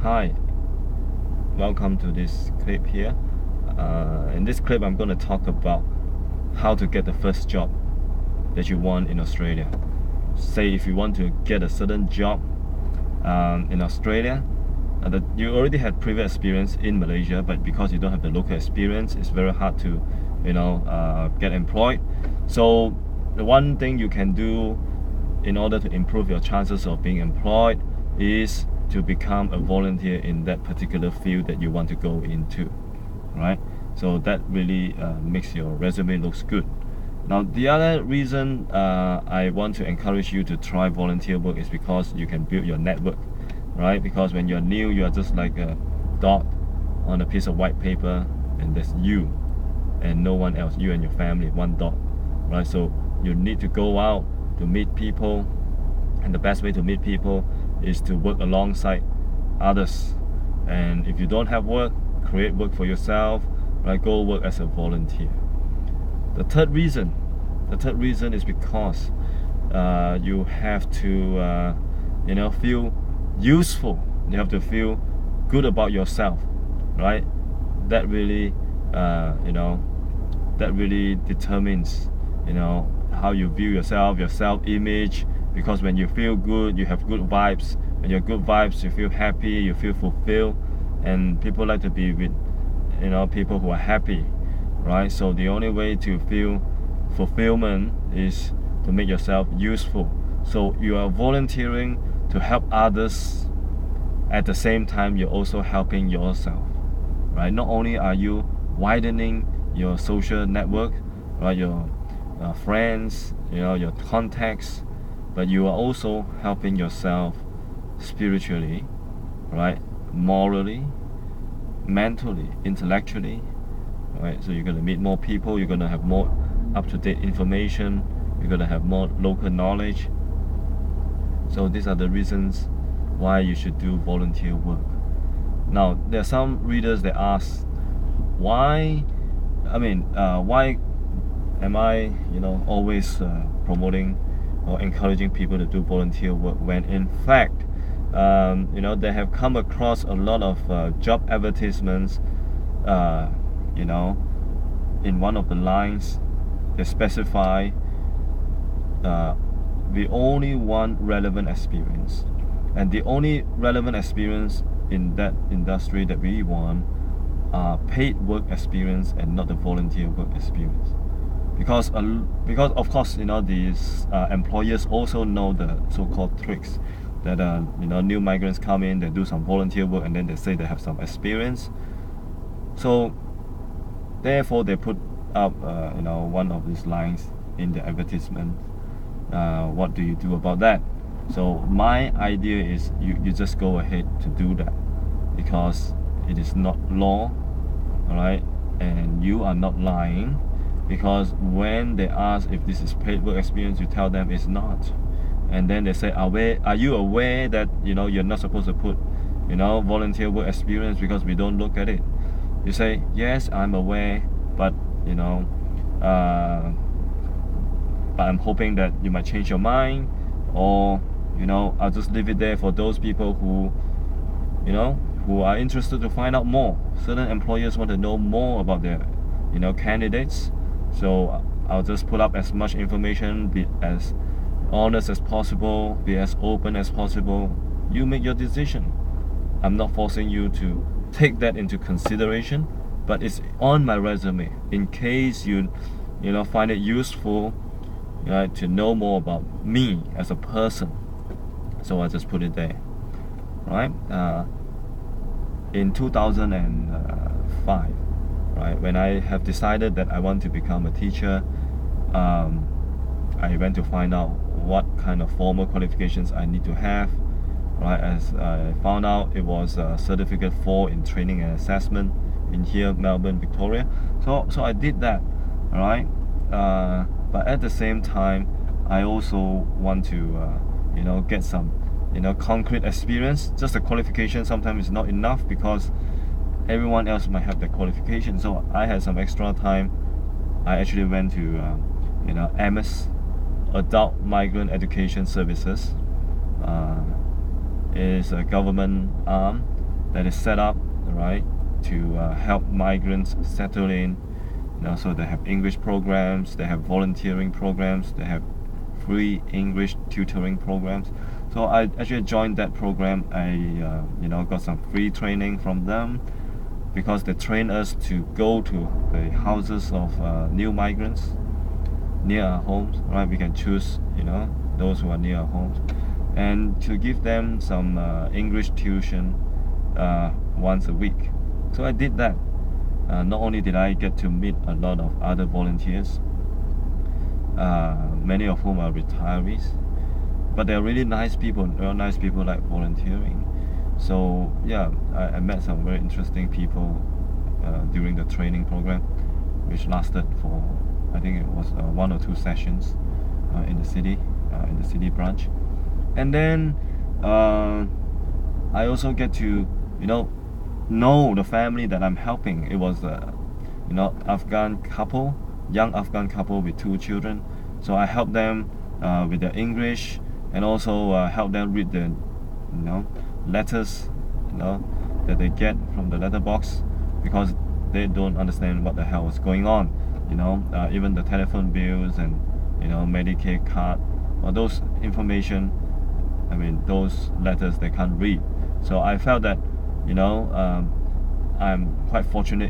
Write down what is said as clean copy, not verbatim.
Hi, welcome to this clip here. In this clip I'm going to talk about how to get the first job that you want in Australia. Say if you want to get a certain job in Australia, that you already had previous experience in Malaysia, but because you don't have the local experience, it's very hard to get employed. So the one thing you can do in order to improve your chances of being employed is to become a volunteer in that particular field that you want to go into, right? So that really makes your resume looks good. Now the other reason I want to encourage you to try volunteer work is because you can build your network, right? Because when you're new, you are just like a dot on a piece of white paper, and there's you and no one else, you and your family, one dot, right? So you need to go out to meet people, and the best way to meet people is to work alongside others. And if you don't have work, create work for yourself, right? Go work as a volunteer. The third reason is because you have to feel useful. You have to feel good about yourself, right? That really determines how you view yourself, your self-image. Because when you feel good, you have good vibes. When you have good vibes, you feel happy, you feel fulfilled, and people like to be with people who are happy, right? So the only way to feel fulfillment is to make yourself useful. So you are volunteering to help others, at the same time you're also helping yourself, right? Not only are you widening your social network, right, your friends, your contacts, but you are also helping yourself spiritually, right, morally, mentally, intellectually, right? So you're going to meet more people, you're going to have more up-to-date information, you're going to have more local knowledge. So these are the reasons why you should do volunteer work. Now there are some readers that ask, why am I always promoting or encouraging people to do volunteer work, when in fact they have come across a lot of job advertisements. In one of the lines they specify we only want relevant experience, and the only relevant experience in that industry that we want are paid work experience and not the volunteer work experience. Because of course these employers also know the so-called tricks that new migrants come in, they do some volunteer work, and then they say they have some experience. So therefore they put up one of these lines in the advertisement. What do you do about that? So my idea is you just go ahead to do that, because it is not law, alright, and you are not lying. Because when they ask if this is paid work experience, you tell them it's not, and then they say, are you aware that you're not supposed to put volunteer work experience because we don't look at it? You say, yes, I'm aware, but but I'm hoping that you might change your mind, or I'll just leave it there for those people who who are interested to find out more. Certain employers want to know more about their candidates. So I'll just put up as much information, be as honest as possible, be as open as possible. You make your decision. I'm not forcing you to take that into consideration, but it's on my resume in case you find it useful to know more about me as a person. So I just put it there, right? In 2005, right, when I have decided that I want to become a teacher, I went to find out what kind of formal qualifications I need to have, right? As I found out, it was Certificate 4 in Training and Assessment in here, Melbourne, Victoria. So I did that, right? But at the same time, I also want to get some concrete experience. Just a qualification sometimes is not enough, because everyone else might have that qualification. So I had some extra time. I actually went to AMIS, Adult Migrant Education Services. Is a government arm that is set up, right, to help migrants settle in. So they have English programs, they have volunteering programs, they have free English tutoring programs. So I actually joined that program. I got some free training from them, because they train us to go to the houses of new migrants near our homes, right? We can choose, those who are near our homes, and to give them some English tuition once a week. So I did that. Not only did I get to meet a lot of other volunteers, many of whom are retirees, but they're really nice people. They're nice people like volunteering. So yeah, I met some very interesting people during the training program, which lasted for, I think it was 1 or 2 sessions in the city branch. And then I also get to know the family that I'm helping. It was a young Afghan couple with 2 children. So I helped them with their English, and also help them read the letters that they get from the letterbox, because they don't understand what the hell is going on. Even the telephone bills and Medicaid card, or those information, those letters they can't read. So I felt that I'm quite fortunate